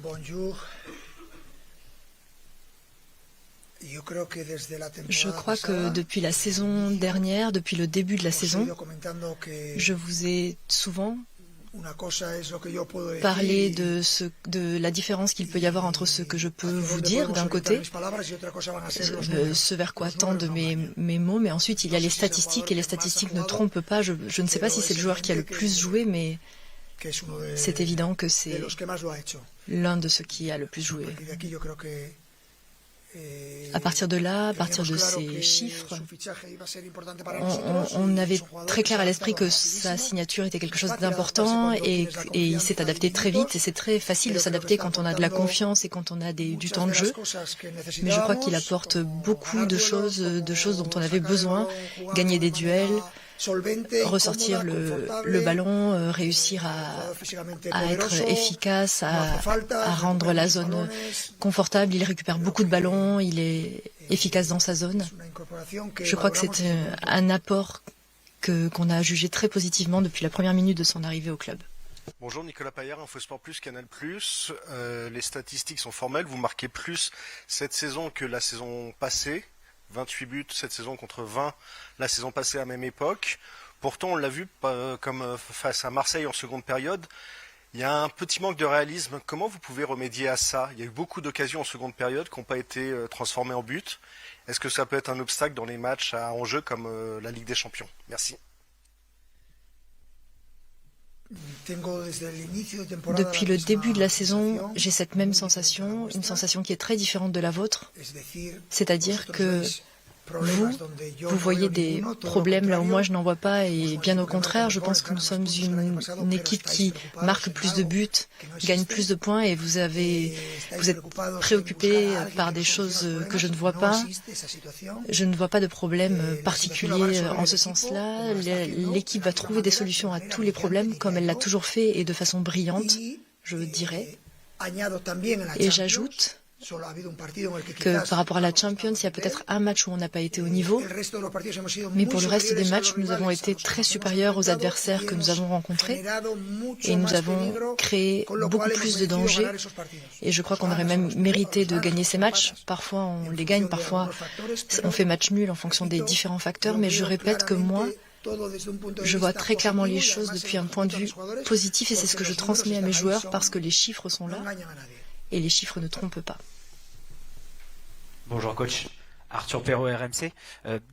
Bonjour. Je crois que depuis la saison dernière, depuis le début de la saison, je vous ai souvent parlé de la différence qu'il peut y avoir entre ce que je peux vous dire d'un côté, ce vers quoi tendent mes mots, mais ensuite il y a les statistiques, et les statistiques ne trompent pas. Je ne sais pas si c'est le joueur qui a le plus joué, mais c'est évident que c'est l'un de ceux qui a le plus joué. À partir de là, à partir de ces chiffres, on avait très clair à l'esprit que sa signature était quelque chose d'important et il s'est adapté très vite. Et c'est très facile de s'adapter quand on a de la confiance et quand on a du temps de jeu. Mais je crois qu'il apporte beaucoup de choses dont on avait besoin. Gagner des duels, ressortir le ballon, réussir à être efficace, à rendre la zone confortable. Il récupère beaucoup de ballons, il est efficace dans sa zone. Je crois que c'est un apport qu'on a jugé très positivement depuis la première minute de son arrivée au club. Bonjour, Nicolas Paillard, InfoSport Plus, Canal+. Les statistiques sont formelles, vous marquez plus cette saison que la saison passée. 28 buts cette saison contre 20 la saison passée à la même époque. Pourtant, on l'a vu comme face à Marseille en seconde période. Il y a un petit manque de réalisme. Comment vous pouvez remédier à ça? Il y a eu beaucoup d'occasions en seconde période qui n'ont pas été transformées en but. Est-ce que ça peut être un obstacle dans les matchs à enjeu comme la Ligue des Champions? Merci. Depuis le début de la saison, j'ai cette même sensation, une sensation qui est très différente de la vôtre. C'est-à-dire que vous voyez des problèmes là où moi je n'en vois pas, et bien au contraire, je pense que nous sommes une équipe qui marque plus de buts, gagne plus de points, et vous êtes préoccupé par des choses que je ne vois pas. Je ne vois pas de problème particulier en ce sens-là. L'équipe va trouver des solutions à tous les problèmes, comme elle l'a toujours fait, et de façon brillante, je dirais. Et j'ajoute que par rapport à la Champions, il y a peut-être un match où on n'a pas été au niveau, mais pour le reste des matchs, nous avons été très supérieurs aux adversaires que nous avons rencontrés, et nous avons créé beaucoup plus de dangers, et je crois qu'on aurait même mérité de gagner ces matchs. Parfois on les gagne, parfois on fait match nul en fonction des différents facteurs, mais je répète que moi, je vois très clairement les choses depuis un point de vue positif, et c'est ce que je transmets à mes joueurs, parce que les chiffres sont là. Et les chiffres ne trompent pas. Bonjour coach, Arthur Perrault, RMC.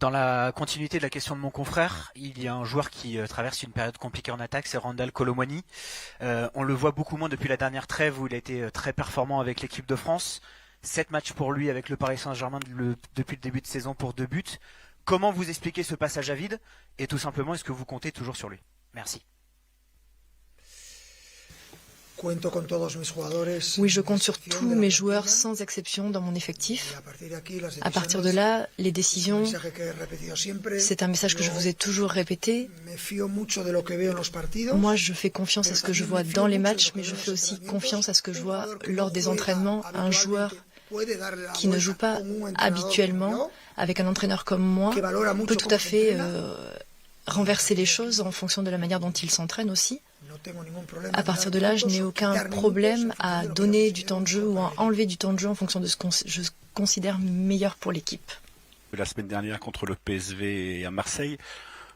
Dans la continuité de la question de mon confrère, il y a un joueur qui traverse une période compliquée en attaque, c'est Randal Kolo Muani. On le voit beaucoup moins depuis la dernière trêve où il a été très performant avec l'équipe de France. 7 matchs pour lui avec le Paris Saint-Germain depuis le début de saison pour 2 buts. Comment vous expliquez ce passage à vide? Et tout simplement, est-ce que vous comptez toujours sur lui? Merci. Oui, je compte sur tous mes joueurs sans exception dans mon effectif. À partir de là, les décisions, c'est un message que je vous ai toujours répété. Moi, je fais confiance à ce que je vois dans les matchs, mais je fais aussi confiance à ce que je vois lors des entraînements. Un joueur qui ne joue pas habituellement, avec un entraîneur comme moi, peut tout à fait renverser les choses en fonction de la manière dont il s'entraîne aussi. À partir de là, je n'ai aucun problème à donner du temps de jeu ou à enlever du temps de jeu en fonction de ce que je considère meilleur pour l'équipe. La semaine dernière contre le PSV et à Marseille,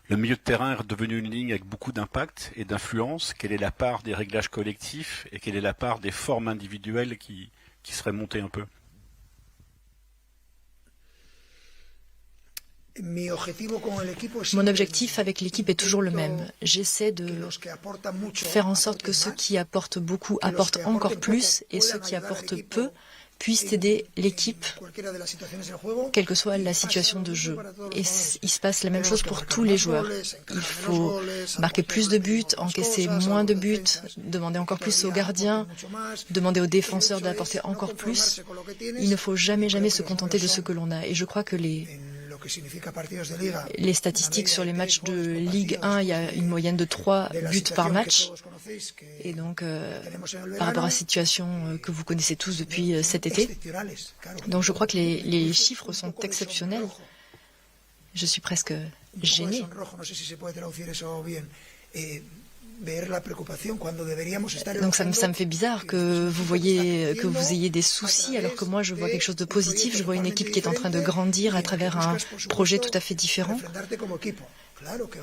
le milieu de terrain est devenu une ligne avec beaucoup d'impact et d'influence. Quelle est la part des réglages collectifs et quelle est la part des formes individuelles qui seraient montées un peu? Mon objectif avec l'équipe est toujours le même. J'essaie de faire en sorte que ceux qui apportent beaucoup apportent encore plus, et ceux qui apportent peu puissent aider l'équipe, quelle que soit la situation de jeu. Et il se passe la même chose pour tous les joueurs. Il faut marquer plus de buts, encaisser moins de buts, demander encore plus aux gardiens, demander aux défenseurs d'apporter encore plus. Il ne faut jamais se contenter de ce que l'on a. Et je crois que les statistiques sur les matchs de Ligue 1, il y a une moyenne de 3 buts par match. Et donc, par rapport à la situation que vous connaissez tous depuis cet été, donc je crois que les chiffres sont exceptionnels. Je suis presque gêné. Donc ça me fait bizarre que vous ayez des soucis alors que moi je vois quelque chose de positif. Je vois une équipe qui est en train de grandir à travers un projet tout à fait différent.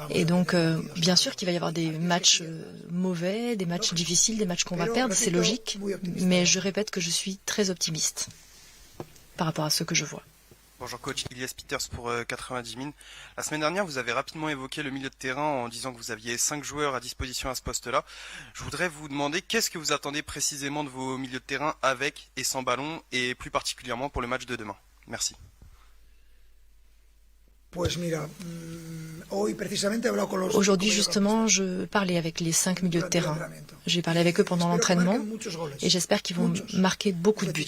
Et donc, bien sûr qu'il va y avoir des matchs mauvais, des matchs difficiles, des matchs qu'on va perdre, c'est logique. Mais je répète que je suis très optimiste par rapport à ce que je vois. Bonjour coach, Ilias Peters pour 90 Min. La semaine dernière, vous avez rapidement évoqué le milieu de terrain en disant que vous aviez 5 joueurs à disposition à ce poste-là. Je voudrais vous demander qu'est-ce que vous attendez précisément de vos milieux de terrain avec et sans ballon et plus particulièrement pour le match de demain. Merci. Aujourd'hui, justement, je parlais avec les 5 milieux de terrain. J'ai parlé avec eux pendant l'entraînement et j'espère qu'ils vont marquer beaucoup de buts.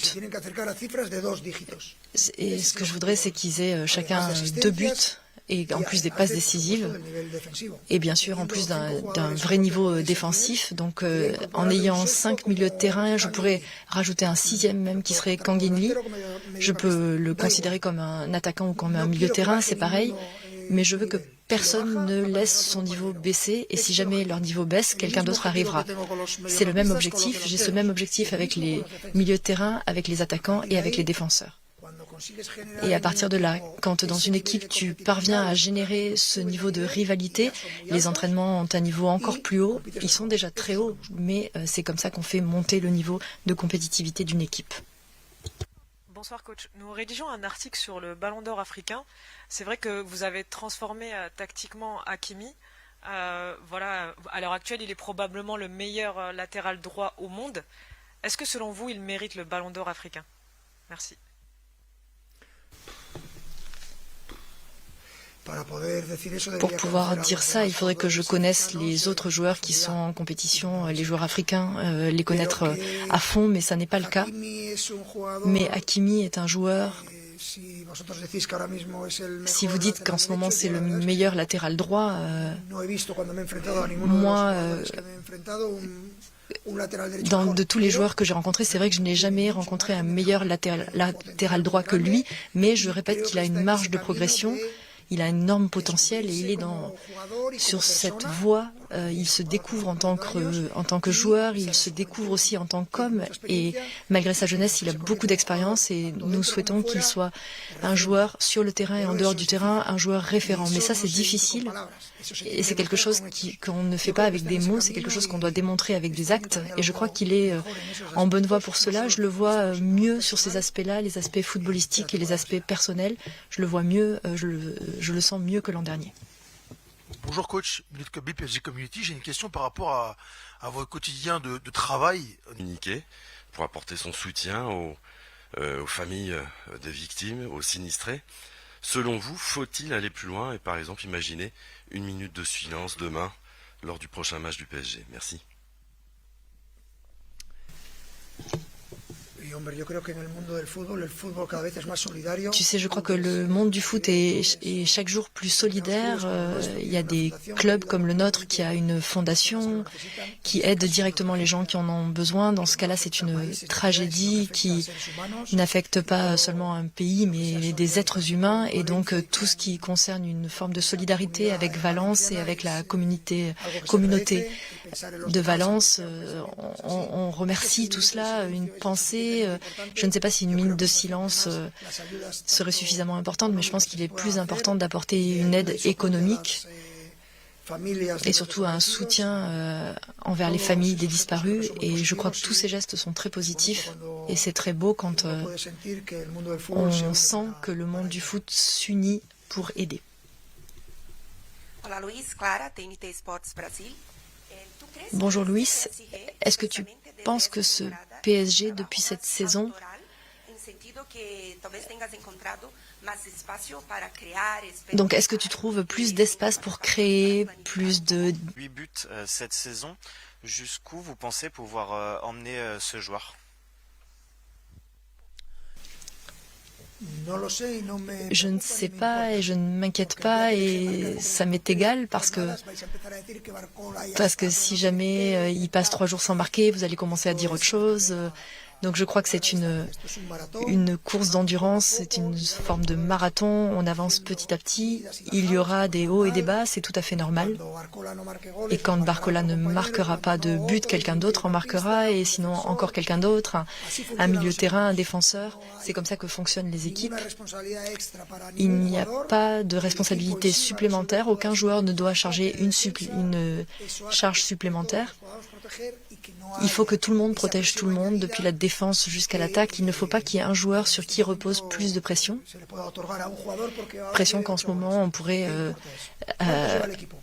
Et ce que je voudrais, c'est qu'ils aient chacun 2 buts et en plus des passes décisives et bien sûr en plus d'un vrai niveau défensif. Donc en ayant 5 milieux de terrain, je pourrais rajouter un 6e même qui serait Kanginli. Je peux le considérer comme un attaquant ou comme un milieu de terrain, c'est pareil. Mais je veux que personne ne laisse son niveau baisser et si jamais leur niveau baisse, quelqu'un d'autre arrivera. C'est le même objectif, j'ai ce même objectif avec les milieux de terrain, avec les attaquants et avec les défenseurs. Et à partir de là, quand dans une équipe tu parviens à générer ce niveau de rivalité, les entraînements ont un niveau encore plus haut, ils sont déjà très hauts, mais c'est comme ça qu'on fait monter le niveau de compétitivité d'une équipe. Bonsoir coach, nous rédigeons un article sur le Ballon d'Or africain. C'est vrai que vous avez transformé tactiquement Hakimi. Voilà, à l'heure actuelle, il est probablement le meilleur latéral droit au monde. Est-ce que selon vous, il mérite le Ballon d'Or africain? Merci. Pour pouvoir dire ça, il faudrait que je connaisse les autres joueurs qui sont en compétition, les joueurs africains, les connaître à fond, mais ça n'est pas le cas. Mais Hakimi est un joueur. Si vous dites qu'en ce moment c'est le meilleur latéral droit, moi, de tous les joueurs que j'ai rencontrés, c'est vrai que je n'ai jamais rencontré un meilleur latéral droit que lui, mais je répète qu'il a une marge de progression. Il a un énorme potentiel et il est sur cette voie. Il se découvre en tant que joueur, il se découvre aussi en tant qu'homme. Et malgré sa jeunesse, il a beaucoup d'expérience et nous souhaitons qu'il soit un joueur sur le terrain et en dehors du terrain, un joueur référent. Mais ça, c'est difficile et c'est quelque chose qu'on ne fait pas avec des mots, c'est quelque chose qu'on doit démontrer avec des actes. Et je crois qu'il est en bonne voie pour cela. Je le vois mieux sur ces aspects-là, les aspects footballistiques et les aspects personnels. Je le vois mieux, je le sens mieux que l'an dernier. Bonjour coach, Minute Club PSG Community, j'ai une question par rapport à votre quotidien de travail. Communiquer pour apporter son soutien aux familles des victimes, aux sinistrés. Selon vous, faut-il aller plus loin et par exemple imaginer une minute de silence demain lors du prochain match du PSG? Merci. Tu sais, je crois que le monde du foot est chaque jour plus solidaire. Il y a des clubs comme le nôtre qui a une fondation qui aide directement les gens qui en ont besoin. Dans ce cas-là, c'est une tragédie qui n'affecte pas seulement un pays, mais des êtres humains. Et donc, tout ce qui concerne une forme de solidarité avec Valence et avec la communauté de Valence, on remercie tout cela. Une pensée. Je ne sais pas si une minute de silence serait suffisamment importante, mais je pense qu'il est plus important d'apporter une aide économique et surtout un soutien envers les familles des disparus. Et je crois que tous ces gestes sont très positifs et c'est très beau quand on sent que le monde du foot s'unit pour aider. Bonjour Luis, est-ce que tu penses que ce PSG depuis cette saison donc est-ce que tu trouves plus d'espace pour créer plus de 8 buts cette saison, jusqu'où vous pensez pouvoir emmener ce joueur? Je ne sais pas et je ne m'inquiète pas et ça m'est égal parce que si jamais il passe 3 jours sans marquer, vous allez commencer à dire autre chose. Donc je crois que c'est une course d'endurance, c'est une forme de marathon, on avance petit à petit, il y aura des hauts et des bas, c'est tout à fait normal. Et quand Barcola ne marquera pas de but, quelqu'un d'autre en marquera, et sinon encore quelqu'un d'autre, un milieu de terrain, un défenseur, c'est comme ça que fonctionnent les équipes. Il n'y a pas de responsabilité supplémentaire, aucun joueur ne doit charger une charge supplémentaire. Il faut que tout le monde protège tout le monde, depuis la défense jusqu'à l'attaque. Il ne faut pas qu'il y ait un joueur sur qui repose plus de pression. Pression qu'en ce moment, on pourrait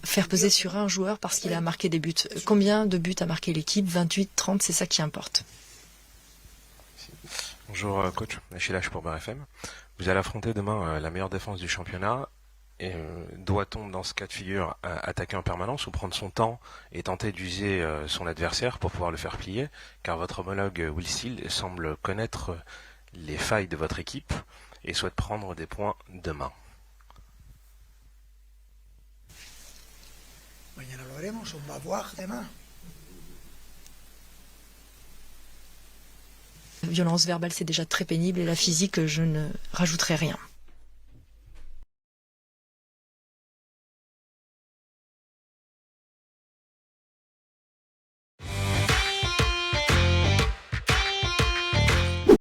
faire peser sur un joueur parce qu'il a marqué des buts. Combien de buts a marqué l'équipe? 28, 30, c'est ça qui importe. Bonjour coach, Achille H pour BRFM. Vous allez affronter demain la meilleure défense du championnat. Et doit-on, dans ce cas de figure, attaquer en permanence ou prendre son temps et tenter d'user son adversaire pour pouvoir le faire plier? Car votre homologue Will Steele semble connaître les failles de votre équipe et souhaite prendre des points demain. La violence verbale, c'est déjà très pénible et la physique, je ne rajouterai rien.